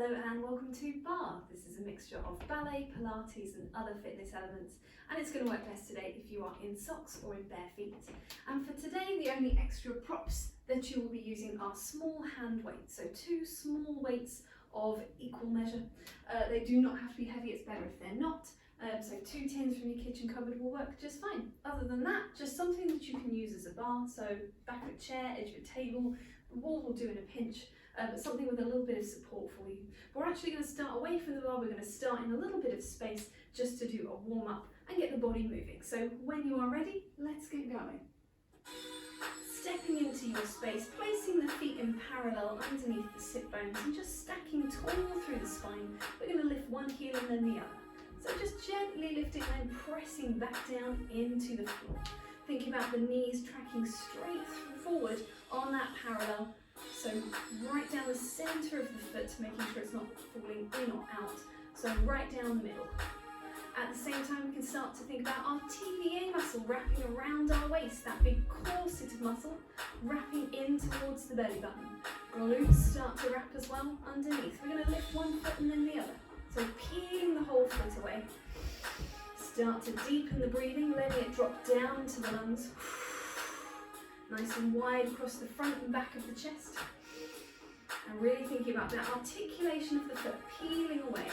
Hello and welcome to Barre. This is a mixture of ballet, Pilates and other fitness elements, and it's going to work best today if you are in socks or in bare feet. And for today, the only extra props that you will be using are small hand weights, so 2 small weights of equal measure. They do not have to be heavy, it's better if they're not. So 2 tins from your kitchen cupboard will work just fine. Other than that, just something that you can use as a bar, so back of a chair, edge of a table, the wall will do in a pinch. But something with a little bit of support for you. We're actually going to start away from the bar. We're going to start in a little bit of space just to do a warm up and get the body moving. So when you are ready, let's get going. Stepping into your space, placing the feet in parallel underneath the sit bones and just stacking tall through the spine. We're going to lift one heel and then the other. So just gently lifting and pressing back down into the floor. Thinking about the knees tracking straight forward on that parallel. So right down the centre of the foot, making sure it's not falling in or out. So right down the middle. At the same time, we can start to think about our TVA muscle wrapping around our waist, that big corseted muscle wrapping in towards the belly button. Glutes start to wrap as well underneath. We're going to lift one foot and then the other. So peeling the whole foot away. Start to deepen the breathing, letting it drop down into the lungs. Nice and wide across the front and back of the chest. And really thinking about that articulation of the foot, peeling away.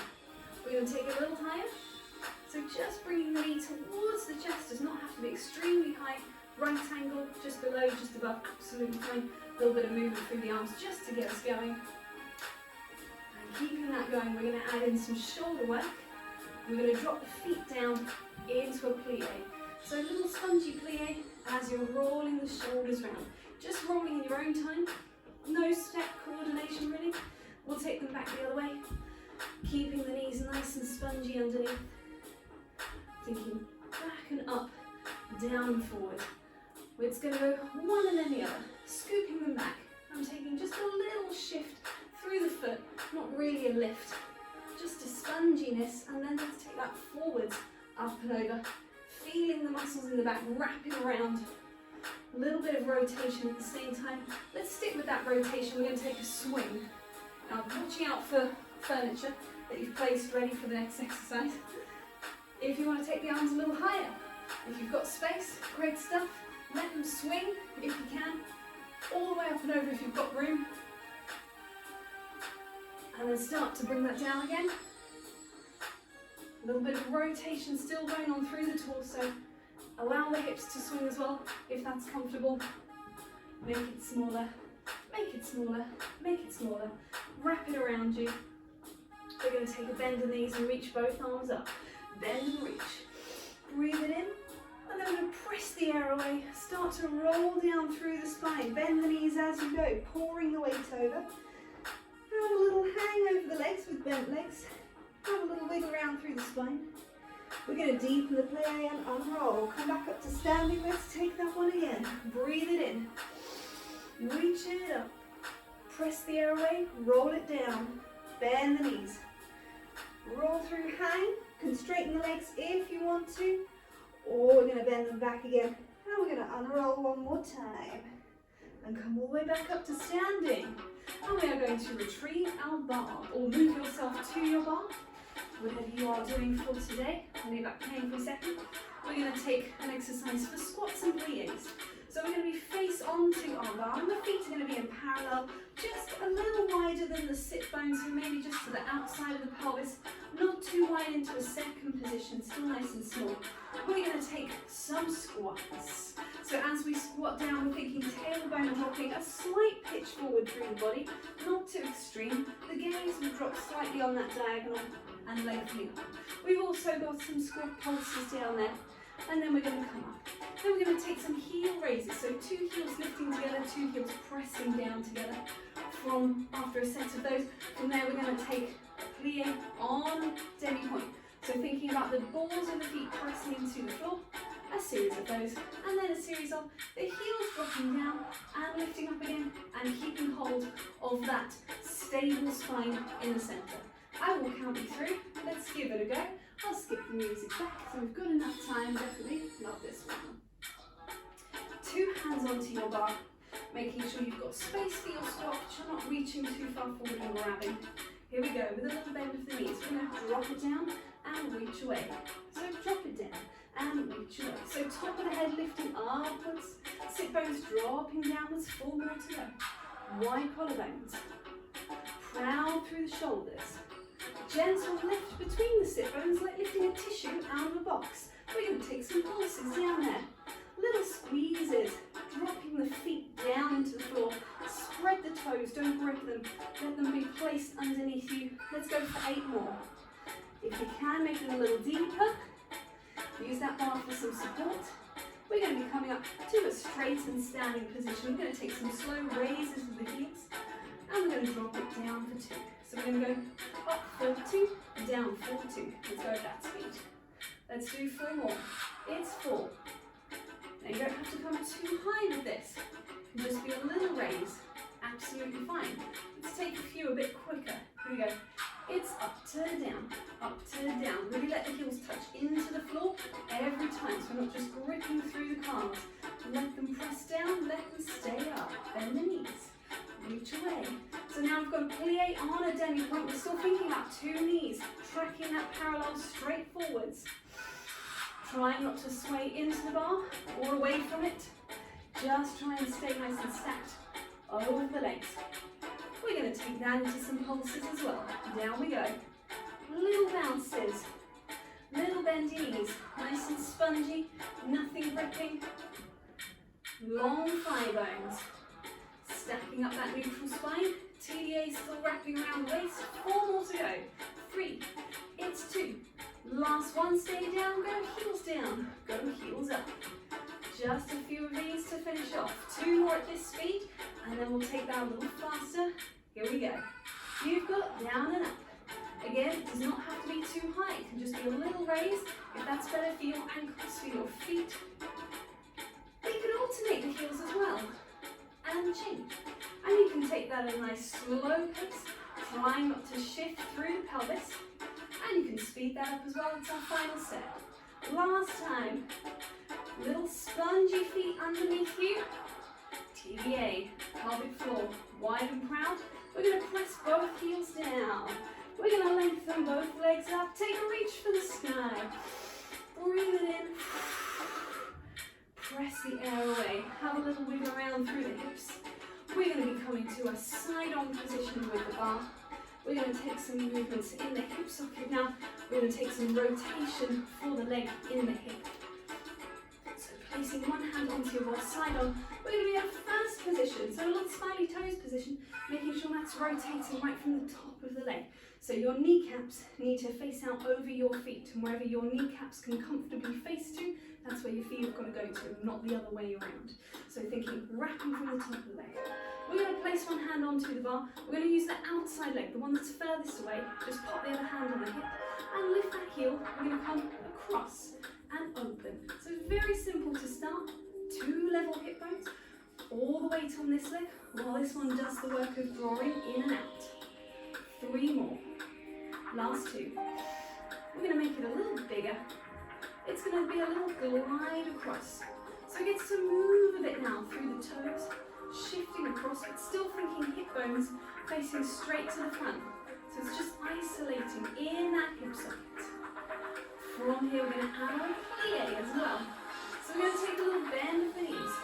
We're going to take it a little higher. So just bringing the knee towards the chest, does not have to be extremely high. Right angle, just below, just above, absolutely fine. A little bit of movement through the arms just to get us going. And keeping that going, we're going to add in some shoulder work. We're going to drop the feet down into a plie. So a little spongy plie as you're rolling the shoulders round. Just rolling in your own time. No step coordination really. We'll take them back the other way. Keeping the knees nice and spongy underneath. Thinking back and up, down and forward. It's going to go one and then the other. Scooping them back. I'm taking just a little shift through the foot. Not really a lift. Just a sponginess, and then let's take that forwards, up and over. Feeling the muscles in the back wrapping around. A little bit of rotation at the same time. Let's stick with that rotation. We're going to take a swing. Now, watching out for furniture that you've placed ready for the next exercise. If you want to take the arms a little higher, if you've got space, great stuff. Let them swing if you can. All the way up and over if you've got room. And then start to bring that down again. A little bit of rotation still going on through the torso. Allow the hips to swing as well, if that's comfortable. Make it smaller, make it smaller, make it smaller. Wrap it around you. We're going to take a bend in the knees and reach both arms up. Bend and reach. Breathe it in, and then we're going to press the air away. Start to roll down through the spine. Bend the knees as you go, pouring the weight over. Have a little hang over the legs with bent legs. Have a little wiggle around through the spine. We're going to deepen the plie and unroll. Come back up to standing. Let's take that one again. Breathe it in. Reach it up. Press the air away. Roll it down. Bend the knees. Roll through, hang. Can straighten the legs if you want to. Or we're going to bend them back again. And we're going to unroll one more time. And come all the way back up to standing. And we are going to retrieve our bar, or move yourself to your bar, whatever you are doing for today. I'll leave that playing for a second. We're going to take an exercise for squats and plies. So we're going to be face onto our bar, and the feet are going to be in parallel, just a little wider than the sit bones, so maybe just to the outside of the pelvis, not too wide into a second position, still nice and small. We're going to take some squats. So as we squat down, we're thinking tailbone dropping, a slight pitch forward through the body, not too extreme. The gaze will drop slightly on that diagonal and lengthening up. We've also got some squat pulses down there, and then we're going to come up. Then we're going to take some heel raises, so 2 heels lifting together, 2 heels pressing down together. After a set of those, from there we're going to take a plie on demi-point. So thinking about the balls of the feet pressing into the floor, a series of those, and then a series of the heels dropping down and lifting up again and keeping hold of that stable spine in the centre. I will count you through. Let's give it a go. I'll skip the music back, so we've got enough time, definitely, not this one. 2 hands onto your bar, making sure you've got space for your squat, but you're not reaching too far forward and grabbing. Here we go, with a little bend of the knees. We're going to drop it down and reach away. So drop it down and reach away. So top of the head lifting upwards, sit bones dropping downwards, 4 more to go. Wide collarbones, proud through the shoulders. Gentle lift between the sit bones, like lifting a tissue out of a box. We're going to take some pulses down there. Little squeezes, dropping the feet down into the floor. Spread the toes, don't grip them. Let them be placed underneath you. Let's go for 8 more. If you can, make it a little deeper. Use that bar for some support. We're going to be coming up to a straight and standing position. We're going to take some slow raises of the heels. And we're going to drop it down for 2. So we're going to go up for 2, down for 2. Let's go at that speed. Let's do 4 more. It's 4. Now you don't have to come too high with this. It can just be a little raise. Absolutely fine. Let's take a few a bit quicker. Here we go. It's up to down, up to down. Really let the heels touch into the floor every time, so we're not just gripping through the calves. Let them press down, let them stay up. Bend the knees, reach away. So now we've got a plie on a demi-point. We're still thinking about 2 knees, tracking that parallel straight forwards. Trying not to sway into the bar or away from it. Just try and stay nice and stacked over the legs. We're going to take that into some pulses as well. Down we go. Little bounces. Little bendy knees. Nice and spongy. Nothing gripping. Long thigh bones. Stacking up that neutral spine. TDA still wrapping around the waist. 4 more to go. 3. It's 2. Last one, stay down, go heels down, go heels up. Just a few of these to finish off. 2 more at this speed, and then we'll take that a little faster. Here we go. You've got down and up. Again, it does not have to be too high. It can just be a little raise. If that's better for your ankles, for your feet. We can alternate the heels as well. And change. And you can take that at a nice slow pace, trying not to shift through the pelvis. And you can speed that up as well. It's our final set. Last time. Little spongy feet underneath you. TBA, pelvic floor, wide and proud. We're going to press both heels down. We're going to lengthen both legs up. Take a reach for the sky. Breathe it in. Press the air away. Have a little wiggle around through the hips. We're going to be coming to a side-on position with the bar. We're going to take some movements in the hip socket now. We're going to take some rotation for the leg in the hip. So placing one hand onto your bar side on, we're going to be in a first position, so a little smiley toes position, making sure that's rotating right from the top of the leg. So your kneecaps need to face out over your feet, and wherever your kneecaps can comfortably face to, that's where your feet have got to go to, not the other way around. So thinking, wrapping from the top of the leg. We're going to place one hand onto the bar. We're going to use the outside leg, the one that's furthest away. Just pop the other hand on the hip and lift that heel. We're going to come across and open. So very simple to start. 2 level hip bones, all the weight on this leg, while this one does the work of drawing in and out. 3 more. Last 2. We're going to make it a little bigger. It's going to be a little glide across. So it gets to move a bit now through the toes, shifting across, but still thinking hip bones facing straight to the front. So it's just isolating in that hip socket. From here, we're going to add our plie as well. So we're going to take a little bend of the knees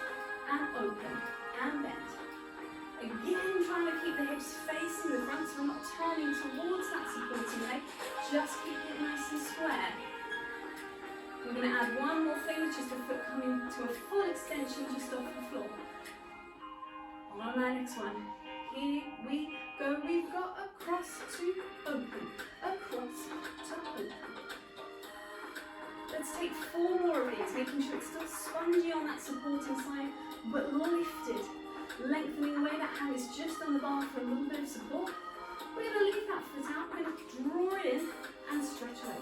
and open and bend. Again, trying to keep the hips facing the front, so we're not turning towards that supporting leg. Just keep it nice and square. We're going to add one more thing, which is the foot coming to a full extension just off the floor. On our next one, here we go. We've got across to open, across to open. Let's take 4 more of these, making sure it's still spongy on that supporting side, but lifted. Lengthening away, that hand is just on the bar for a little bit of support. We're going to leave that foot out, we're going to draw it in and stretch away.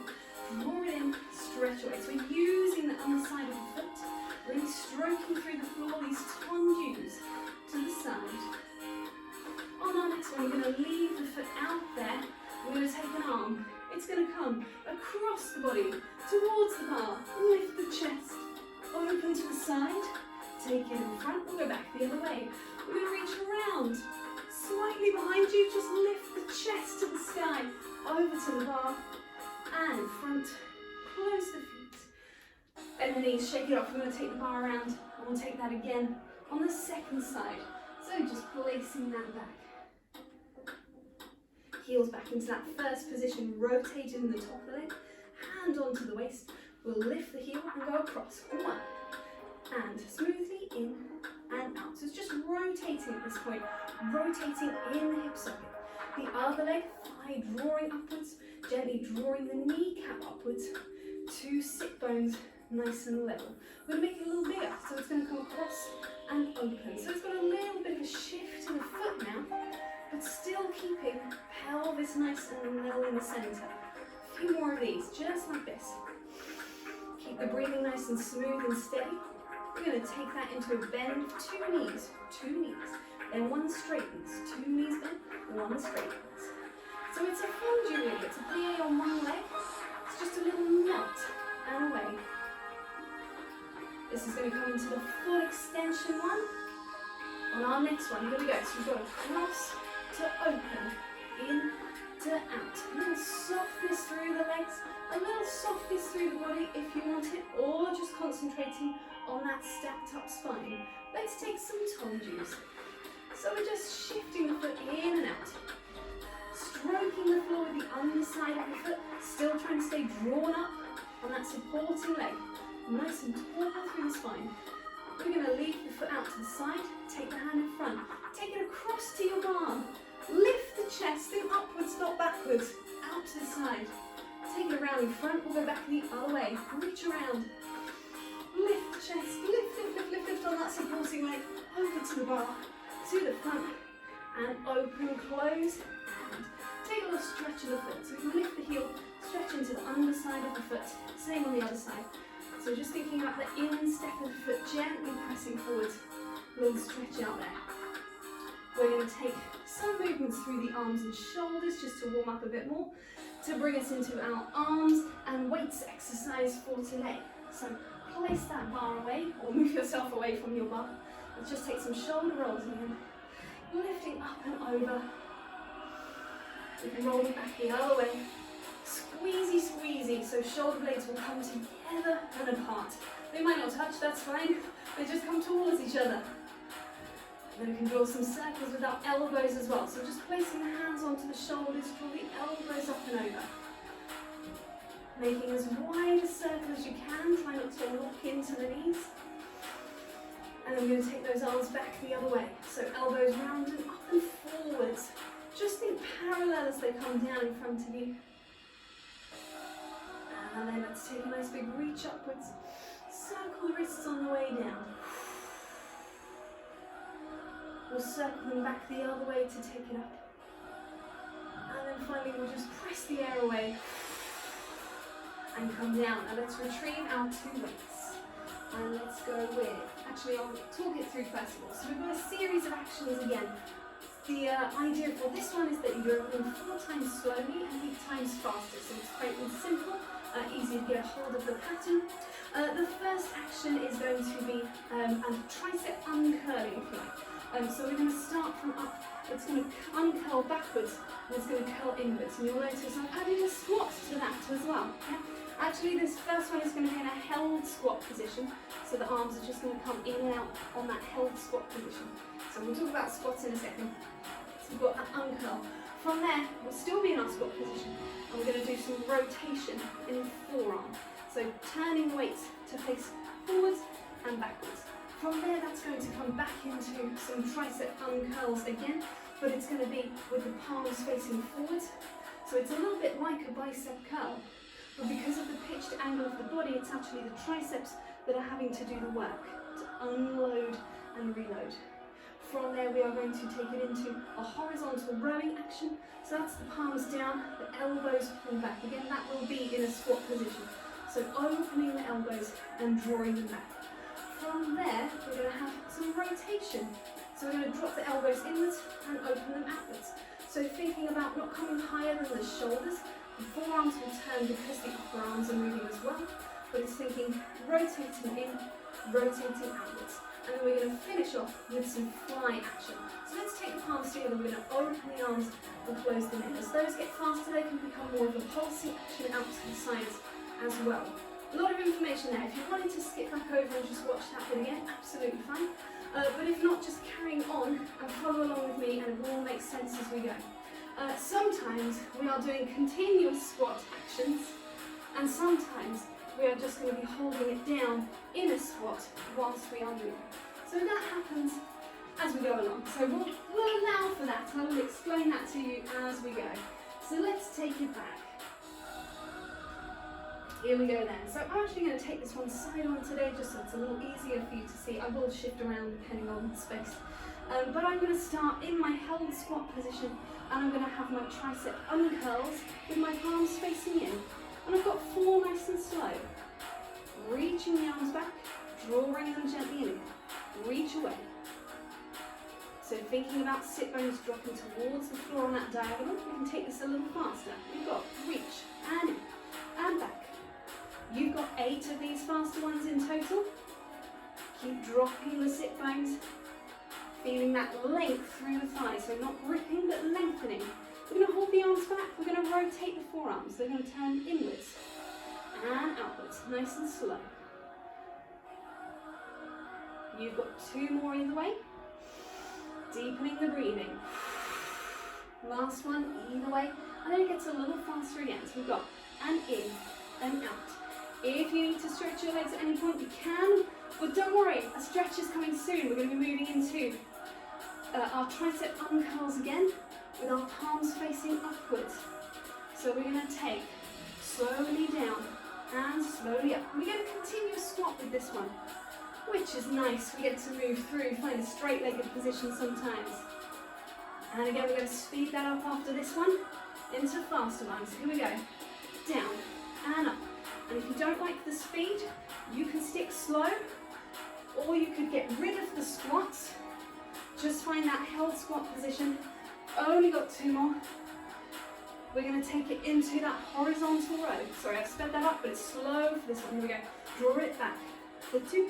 Draw it in, stretch away. So we're using the underside of the foot, really stroking through the floor, these tendons to the side. On our next one, we're going to leave the foot out there. We're going to take an arm. It's going to come across the body, towards the bar. Lift the chest, open to the side. Take it in front, we'll go back the other way. We're going to reach around, slightly behind you, just lift the chest to the sky, over to the bar, and in front, close the feet. Bend the knees, shake it off. We're going to take the bar around, and we'll take that again on the second side. So just placing that back. Heels back into that first position, rotated in the top of the leg, hand onto the waist. We'll lift the heel and go across. 1, and smoothly in and out. So it's just rotating at this point, rotating in the hip socket. The other leg, thigh drawing upwards, gently drawing the kneecap upwards to sit bones nice and level. We're going to make it a little bigger, so it's going to come across and open. So it's got a little bit of a shift in the foot now, but still keeping pelvis nice and level in the centre. A few more of these, just like this. Keep the breathing nice and smooth and steady. We're going to take that into a bend of 2 knees, then 1 straightens, 2 knees bend, 1 straightens. So it's a fondu really, it's a plie on one leg, it's just a little knot and away. This is going to come into the full extension one. On our next one, here we go, so we've got a cross to open, in to out. A little softness through the legs, a little softness through the body if you want it, or just concentrating on that stacked up spine. Let's take some tondus. So we're just shifting the foot in and out. Stroking the floor with the underside of the foot, still trying to stay drawn up on that supporting leg. Nice and tall through the spine. We're going to leave the foot out to the side, take the hand in front, take it across to your arm. Lift the chest, think upwards, not backwards, out to the side. Take it around in front, we'll go back the other way. Reach around. Lift the chest, lift on that supporting leg, over to the bar, to the front, and open, close, and take a little stretch of the foot. So we can lift the heel, stretch into the underside of the foot, same on the other side. So just thinking about the instep of the foot, gently pressing forwards, a little stretch out there. We're going to take some movements through the arms and shoulders just to warm up a bit more, to bring us into our arms and weights exercise for today. So place that bar away, or move yourself away from your bar. Let's just take some shoulder rolls again. Lifting up and over. We can roll it back the other way. Squeezy, squeezy, so shoulder blades will come together and apart. They might not touch, that's fine. They just come towards each other. And then we can draw some circles with our elbows as well. So just placing the hands onto the shoulders, draw the elbows up and over. Making as wide a circle as you can, try not to lock into the knees. And then we're going to take those arms back the other way. So elbows round and up and forwards. Just think parallel as they come down in front of you. And then let's take a nice big reach upwards. Circle the wrists on the way down. We'll circle them back the other way to take it up. And then finally we'll just press the air away and come down. Now let's retrieve our 2 weights. And let's go with, actually I'll talk it through first of all. So we've got a series of actions again. The idea for this one is that you're opening 4 times slowly and 8 times faster. So it's quite simple, easy to get a hold of the pattern. The first action is going to be a tricep uncurling, if you like. So we're going to start from up. It's going to uncurl backwards and it's going to curl inwards. And you'll notice I'm adding a squat to that as well. Okay? Actually, this first one is going to be in a held squat position. So the arms are just going to come in and out on that held squat position. So we'll talk about squats in a second. So we've got that uncurl. From there, we'll still be in our squat position. And we're going to do some rotation in forearm. So turning the weights to face forwards and backwards. From there, that's going to come back into some tricep uncurls again, but it's going to be with the palms facing forwards. So it's a little bit like a bicep curl, but because of the pitched angle of the body, it's actually the triceps that are having to do the work, to unload and reload. From there, we are going to take it into a horizontal rowing action. So that's the palms down, the elbows pull back. Again, that will be in a squat position. So opening the elbows and drawing them back. From there, we're going to have some rotation. So we're going to drop the elbows inwards and open them outwards. So thinking about not coming higher than the shoulders, the forearms will turn because the upper arms are moving as well. But it's thinking rotating in, rotating outwards. And then we're going to finish off with some fly action. So let's take the palms two, and then we're going to open the arms and close them in. As those get faster, they can become more of a pulsing action out to the sides as well. A lot of information there. If you wanted to skip back over and just watch that bit again, absolutely fine. But if not, just carrying on and follow along with me, and it will all make sense as we go. Sometimes we are doing continuous squat actions, and sometimes we are just going to be holding it down in a squat whilst we are moving. So that happens as we go along. So we'll allow for that. I will explain that to you as we go. So let's take it back. Here we go then. So I'm actually going to take this one side on today just so it's a little easier for you to see. I will shift around depending on the space. But I'm going to start in my held squat position, and I'm going to have my tricep uncurls with my palms facing in. And I've got 4 nice and slow. Reaching the arms back, drawing them gently in. Reach away. So thinking about sit bones dropping towards the floor on that diagonal, we can take this a little faster. We've got reach and in and back. You've got 8 of these faster ones in total. Keep dropping the sit bones, feeling that length through the thighs. So not gripping, but lengthening. We're going to hold the arms back. We're going to rotate the forearms. They're going to turn inwards and outwards, nice and slow. You've got 2 more either way. Deepening the breathing. Last one, either way. And then it gets a little faster again. So we've got and in and out. If you need to stretch your legs at any point, you can. But don't worry, a stretch is coming soon. We're going to be moving into our tricep uncurls again with our palms facing upwards. So we're going to take slowly down and slowly up. We get a continuous squat with this one, which is nice. We get to move through, find a straight-legged position sometimes. And again, we're going to speed that up after this one into faster ones. Here we go. Down and up. And if you don't like the speed, you can stick slow, or you could get rid of the squats. Just find that held squat position. Only got 2 more. We're going to take it into that horizontal row. Sorry, I've sped that up, but it's slow for this one. Here we go. Draw it back. For 2,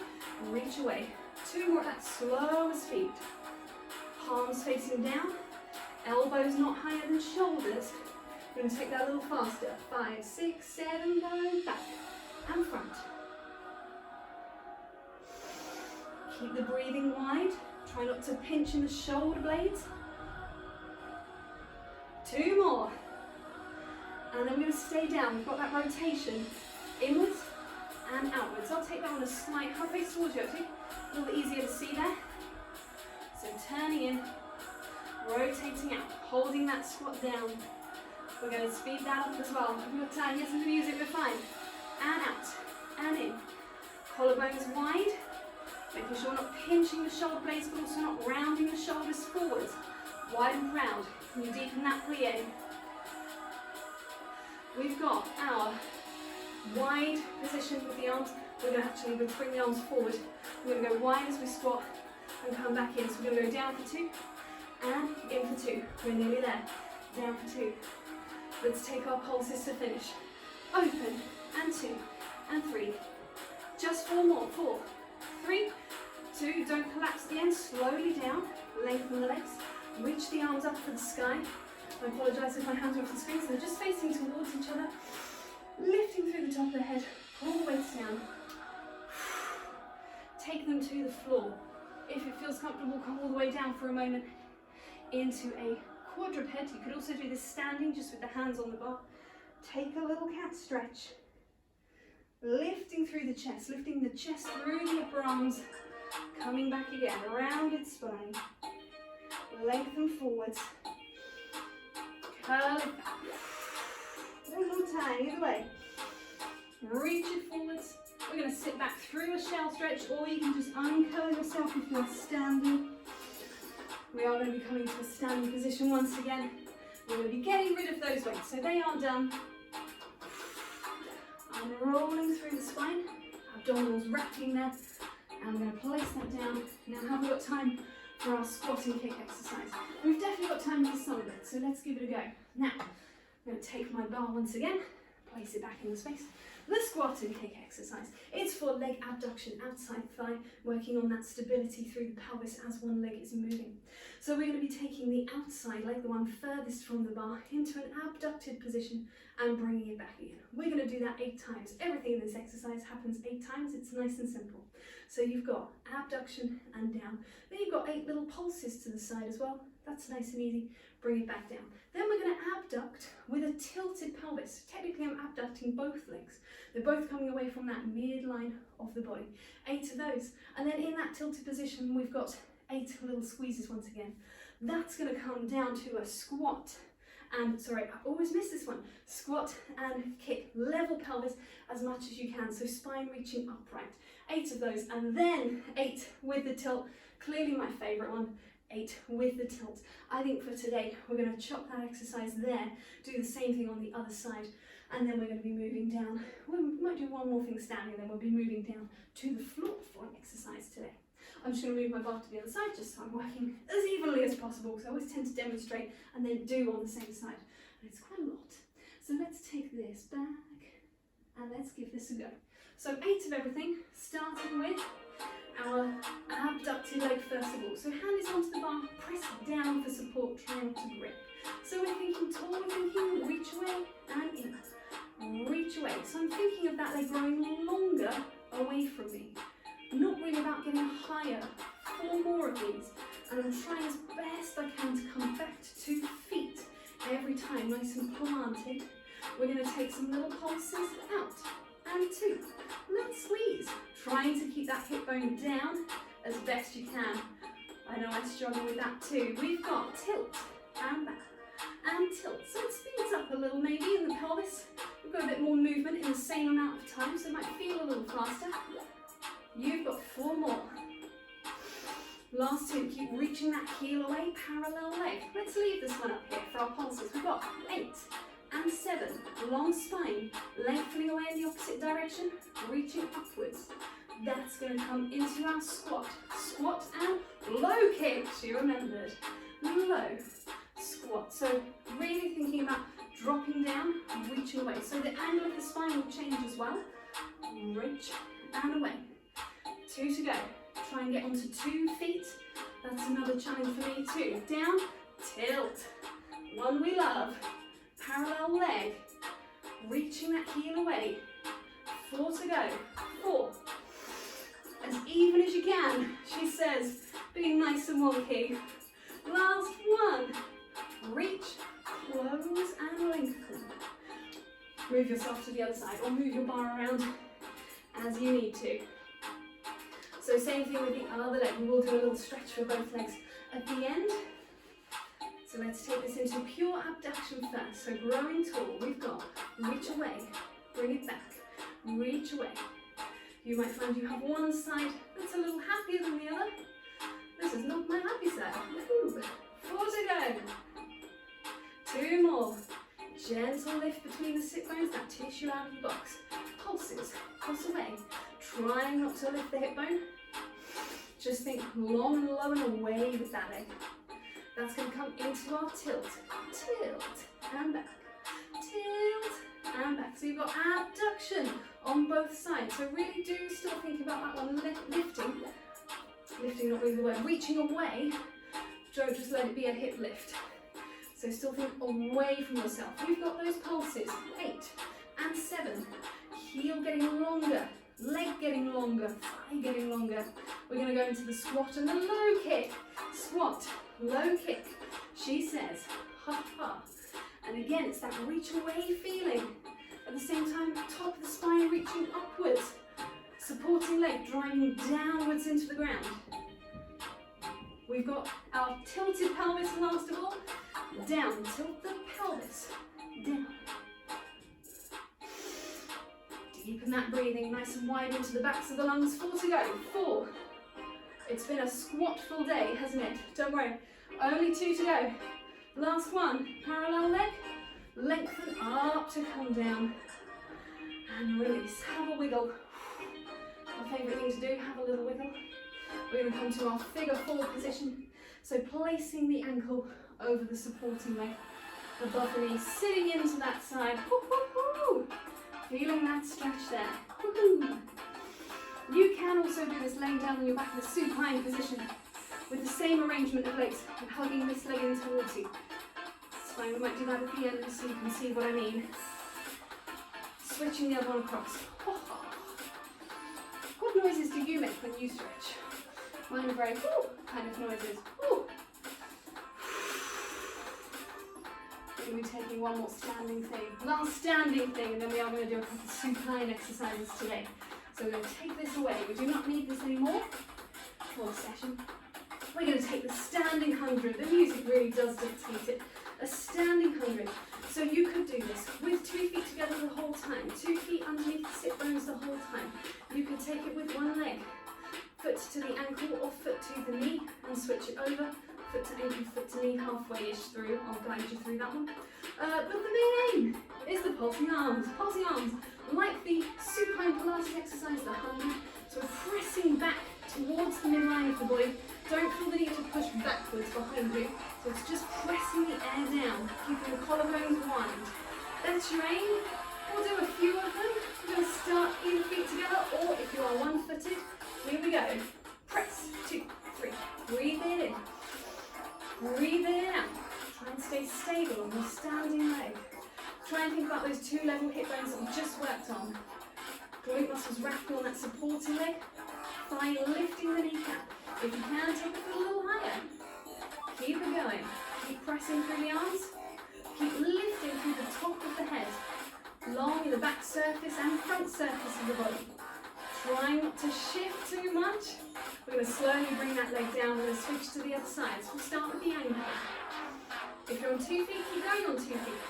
reach away. 2 more at that slower speed. Palms facing down, elbows not higher than shoulders. We're going to take that a little faster. 5, 6, 7, go back and front. Keep the breathing wide. Try not to pinch in the shoulder blades. 2 more. And then we're going to stay down. We've got that rotation inwards and outwards. I'll take that on a slight half face towards you actually. A little bit easier to see there. So turning in, rotating out, holding that squat down. We're going to speed that up as well. We've got time, yes, with the music, we're fine. And out, and in. Collarbones wide, making sure we're not pinching the shoulder blades, but also not rounding the shoulders forwards. Wide and proud. Can you deepen that plie? We've got our wide position with the arms. We're going to actually bring the arms forward. We're going to go wide as we squat and come back in. So we're going to go down for 2 and in for 2. We're nearly there. Down for 2. Let's take our pulses to finish. Open and 2 and 3. Just 4 more. 4, 3, 2. Don't collapse at the end. Slowly down. Lengthen the legs. Reach the arms up for the sky. I apologise if my hands are off the screen, so they're just facing towards each other. Lifting through the top of the head. Pull the weights down. Take them to the floor. If it feels comfortable, come all the way down for a moment into a quadruped. You could also do this standing, just with the hands on the bar. Take a little cat stretch. Lifting through the chest, lifting the chest through the upper arms. Coming back again, rounded spine. Lengthen forwards. Curl it back. One more time, either way. Reach it forwards. We're going to sit back through a shell stretch, or you can just uncurl yourself if you're standing. We are going to be coming to a standing position once again. We're going to be getting rid of those weights, so they are done. I'm rolling through the spine, abdominals wrapping there, and I'm going to place that down. Now, have we got time for our squat and kick exercise? We've definitely got time for some of it, so let's give it a go. Now, I'm going to take my bar once again, place it back in the space. The squat and kick exercise. It's for leg abduction, outside thigh, working on that stability through the pelvis as one leg is moving. So we're going to be taking the outside leg, the one furthest from the bar, into an abducted position and bringing it back again. We're going to do that 8 times. Everything in this exercise happens 8 times. It's nice and simple. So you've got abduction and down. Then you've got 8 little pulses to the side as well. That's nice and easy. Bring it back down. Then we're going to abduct with a tilted pelvis. Technically I'm abducting both legs. They're both coming away from that midline of the body. 8 of those. And then in that tilted position we've got 8 little squeezes once again. That's going to come down to a squat. And sorry, I always miss this one. Squat and kick. Level pelvis as much as you can. So spine reaching upright. 8 of those. And then 8 with the tilt. Clearly my favourite one. 8 with the tilt. I think for today we're going to chop that exercise there. Do the same thing on the other side. And then we're going to be moving down. We might do one more thing standing. Then we'll be moving down to the floor for an exercise today. I'm just going to move my bar to the other side just so I'm working as evenly as possible, because I always tend to demonstrate and then do on the same side. And it's quite a lot. So let's take this back and let's give this a go. So 8 of everything, starting with our abducted leg first of all. So hand is onto the bar, press down for support, try not to grip. So we're thinking tall, we're thinking reach away and in. Reach away. So I'm thinking of that leg growing longer away from me. Not really about getting higher. 4 more of these. And I'm trying as best I can to come back to 2 feet every time, nice and planted. We're going to take some little pulses out. And 2. Let's squeeze. Trying to keep that hip bone down as best you can. I know I struggle with that too. We've got tilt and back and tilt. So it speeds up a little maybe in the pelvis. We've got a bit more movement in the same amount of time, so it might feel a little faster. You've got 4 more. Last 2, keep reaching that heel away, parallel leg. Let's leave this one up here for our pulses. We've got 8 and 7, long spine, lengthening away in the opposite direction, reaching upwards. That's going to come into our squat. Squat and low kick, you remembered. Low, squat. So really thinking about dropping down, reaching away. So the angle of the spine will change as well. Reach and away. 2 to go. Try and get onto 2 feet. That's another challenge for me too. Down, tilt. 1 we love. Parallel leg. Reaching that heel away. 4 to go. 4. As even as you can, she says, being nice and wonky. Last 1. Reach, close and lengthen. Move yourself to the other side or move your bar around as you need to. So same thing with the other leg. We will do a little stretch for both legs at the end. So let's take this into pure abduction first. So growing tall, we've got reach away, bring it back, reach away. You might find you have one side that's a little happier than the other. This is not my happy side. Ooh. 4 to go. 2 more. Gentle lift between the sit bones, that tissue out of the box. Pulses, pulse away. Trying not to lift the hip bone. Just think long and low and away with that leg. That's going to come into our tilt. Tilt and back. Tilt and back. So you've got abduction on both sides. So really do still think about that one. Lifting. Lifting, not really the word. Reaching away. Don't just let it be a hip lift. So still think away from yourself. We've got those pulses. 8 and 7. Heel getting longer. Leg getting longer. Thigh getting longer. We're going to go into the squat and the low kick. Squat. Low kick. She says, ha ha. And again, it's that reach away feeling. At the same time, top of the spine reaching upwards. Supporting leg driving downwards into the ground. We've got our tilted pelvis last of all. Down, tilt the pelvis. Down. Deepen that breathing, nice and wide into the backs of the lungs. 4 to go. 4. It's been a squat full day, hasn't it? Don't worry. Only 2 to go. Last 1. Parallel leg. Lengthen up to come down. And release. Have a wiggle. My favourite thing to do, have a little wiggle. We're going to come to our figure 4 position. So placing the ankle over the supporting leg. Above the knee, sitting into that side. Woo-hoo-hoo. Feeling that stretch there. Woo-hoo. You can also do this laying down on your back in a supine position. with the same arrangement of legs, and hugging this leg in towards you. It's fine, we might do that at the end so you can see what I mean. Switching the other one across. What noises do you make when you stretch? Mine are very kind of noises. We're going to be taking one more standing thing. Last standing thing, and then we are going to do a couple of supine exercises today. So we're going to take this away. We do not need this anymore for the session. We're going to take the standing 100. The music really does dictate it. A standing 100. So you could do this with 2 feet together the whole time. 2 feet underneath the sit bones the whole time. You could take it with one leg. Foot to the ankle or foot to the knee and switch it over. Foot to ankle, foot to knee, halfway-ish through. I'll guide you through that one. But the main aim is the pulsing arms. Pulsing arms, like the supine Pilates exercise, the 100. So we're pressing back towards the midline of the body. Don't feel the need to push backwards behind you. So it's just pressing the air down, keeping the collarbones wide. That's your aim. We'll do a few of them. We're going to start either feet together, or if you are one-footed, here we go. Press, 2, 3. Breathe it in. Breathe it out. Try and stay stable on your standing leg. Try and think about those 2 level hip bones that we just worked on. Glute muscles wrapping on that supporting leg. Thigh lifting the kneecap. If you can, take it a little higher. Keep it going. Keep pressing through the arms. Keep lifting through the top of the head. Long in the back surface and front surface of the body. Trying not to shift too much. We're going to slowly bring that leg down and then switch to the other side. So we'll start with the ankle. If you're on 2 feet, keep going on 2 feet.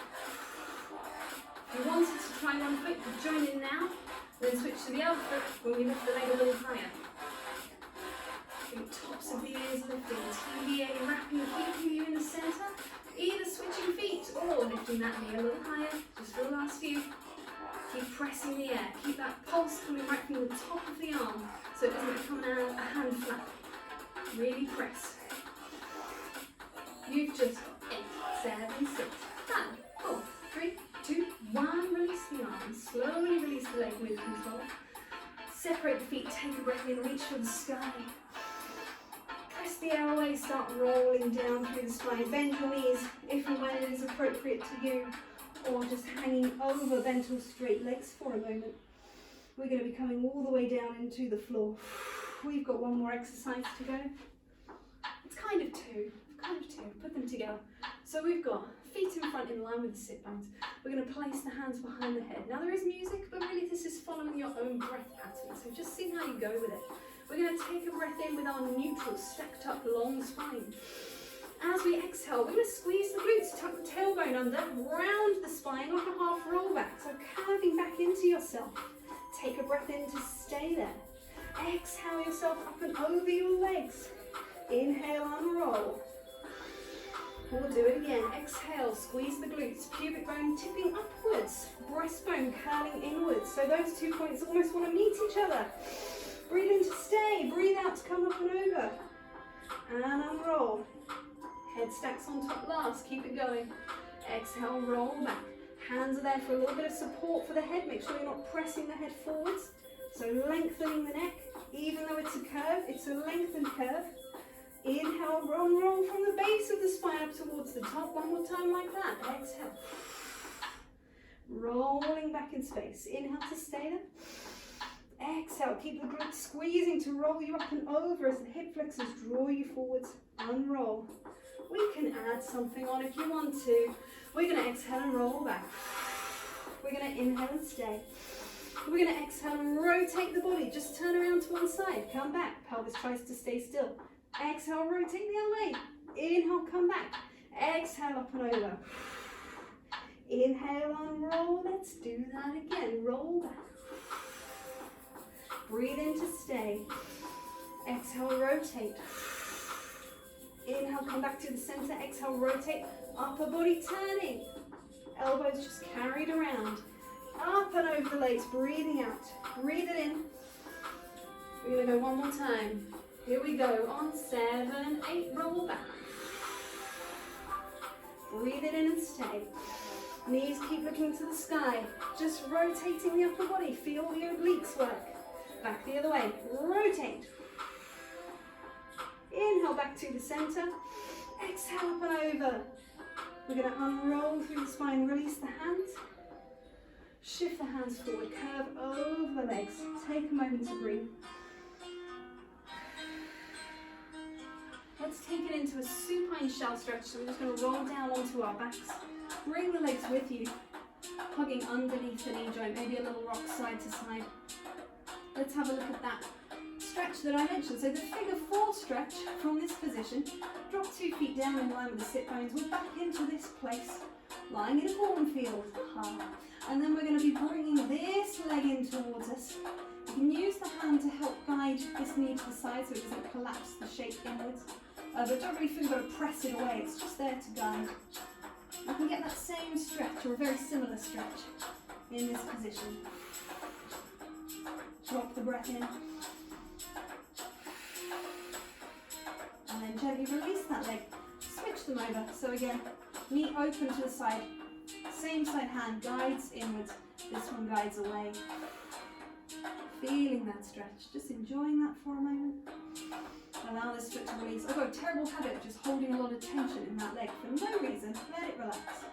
If you wanted to try one foot, you join in now. Then switch to the other foot when we lift the leg a little higher. The tops of the ears lifting, TVA wrapping, keeping you in the centre. Either switching feet or lifting that knee a little higher, just for the last few. Keep pressing the air, keep that pulse coming right from the top of the arm, so it doesn't become a hand flap. Really press. You've just got 8, 7, 6, 5, 4, 3, 2, 1. Release the arms, slowly release the leg with control. Separate the feet, take a breath in, reach for the sky. Press the air away, start rolling down through the spine. Bend your knees if and when it is appropriate to you, or just hanging over bent or straight legs for a moment. We're going to be coming all the way down into the floor. We've got one more exercise to go. It's kind of two. Put them together. So we've got feet in front in line with the sit bones. We're going to place the hands behind the head. Now there is music, but really this is following your own breath pattern. So just see how you go with it. We're going to take a breath in with our neutral, stacked up long spine. As we exhale, we're going to squeeze the glutes, tuck the tailbone under, round the spine like a half roll back. So curving back into yourself. Take a breath in to stay there. Exhale yourself up and over your legs. Inhale, unroll. We'll do it again. Exhale, squeeze the glutes, pubic bone tipping upwards, breastbone curling inwards. So those 2 points almost want to meet each other. Breathe in to stay, breathe out to come up and over. And unroll. Head stacks on top last, keep it going. Exhale, roll back. Hands are there for a little bit of support for the head. Make sure you're not pressing the head forwards. So lengthening the neck, even though it's a curve, it's a lengthened curve. Inhale, roll from the base of the spine up towards the top. One more time like that. Exhale. Rolling back in space. Inhale to stay there. Exhale, keep the glutes squeezing to roll you up and over as the hip flexors draw you forwards. Unroll. We can add something on if you want to. We're going to exhale and roll back. We're going to inhale and stay. We're going to exhale and rotate the body. Just turn around to one side. Come back. Pelvis tries to stay still. Exhale, rotate the other way. Inhale, come back. Exhale, up and over. Inhale, unroll. Let's do that again. Roll back. Breathe in to stay. Exhale, rotate. Inhale, come back to the center. Exhale, rotate. Upper body turning. Elbows just carried around. Up and over the legs, breathing out. Breathe it in. We're going to go one more time. Here we go. On 7, 8, roll back. Breathe it in and stay. Knees keep looking to the sky. Just rotating the upper body. Feel the obliques work. Back the other way. Rotate. Inhale back to the center. Exhale up and over. We're going to unroll through the spine, release the hands. Shift the hands forward, curve over the legs. Take a moment to breathe. Let's take it into a supine shell stretch. So we're just going to roll down onto our backs. Bring the legs with you, hugging underneath the knee joint, maybe a little rock side to side. Let's have a look at that stretch that I mentioned. So the figure 4 stretch from this position. Drop 2 feet down in line with the sit bones. We're back into this place, lying in a cornfield. And then we're going to be bringing this leg in towards us. You can use the hand to help guide this knee to the side so it doesn't collapse the shape inwards. But don't really feel you've got to press it away, it's just there to guide. You can get that same stretch, or a very similar stretch, in this position. Drop the breath in. And then gently release that leg. Switch them over. So again, knee open to the side. Same side hand guides inwards. This one guides away. Feeling that stretch. Just enjoying that for a moment. Allow this foot to release. I've got a terrible habit of just holding a lot of tension in that leg for no reason. Let it relax.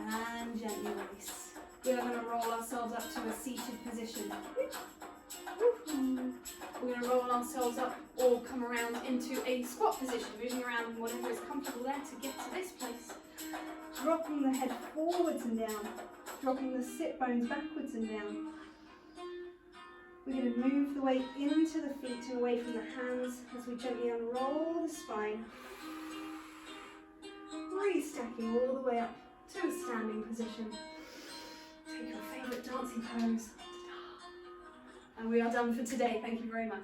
And gently release. We're going to roll ourselves up to a seated position. We're going to roll ourselves up or come around into a squat position, moving around whatever is comfortable there to get to this place. Dropping the head forwards and down, dropping the sit bones backwards and down. We're going to move the weight into the feet and away from the hands as we gently unroll the spine. Restacking all the way up to a standing position. Take your favourite dancing pose. And we are done for today. Thank you very much.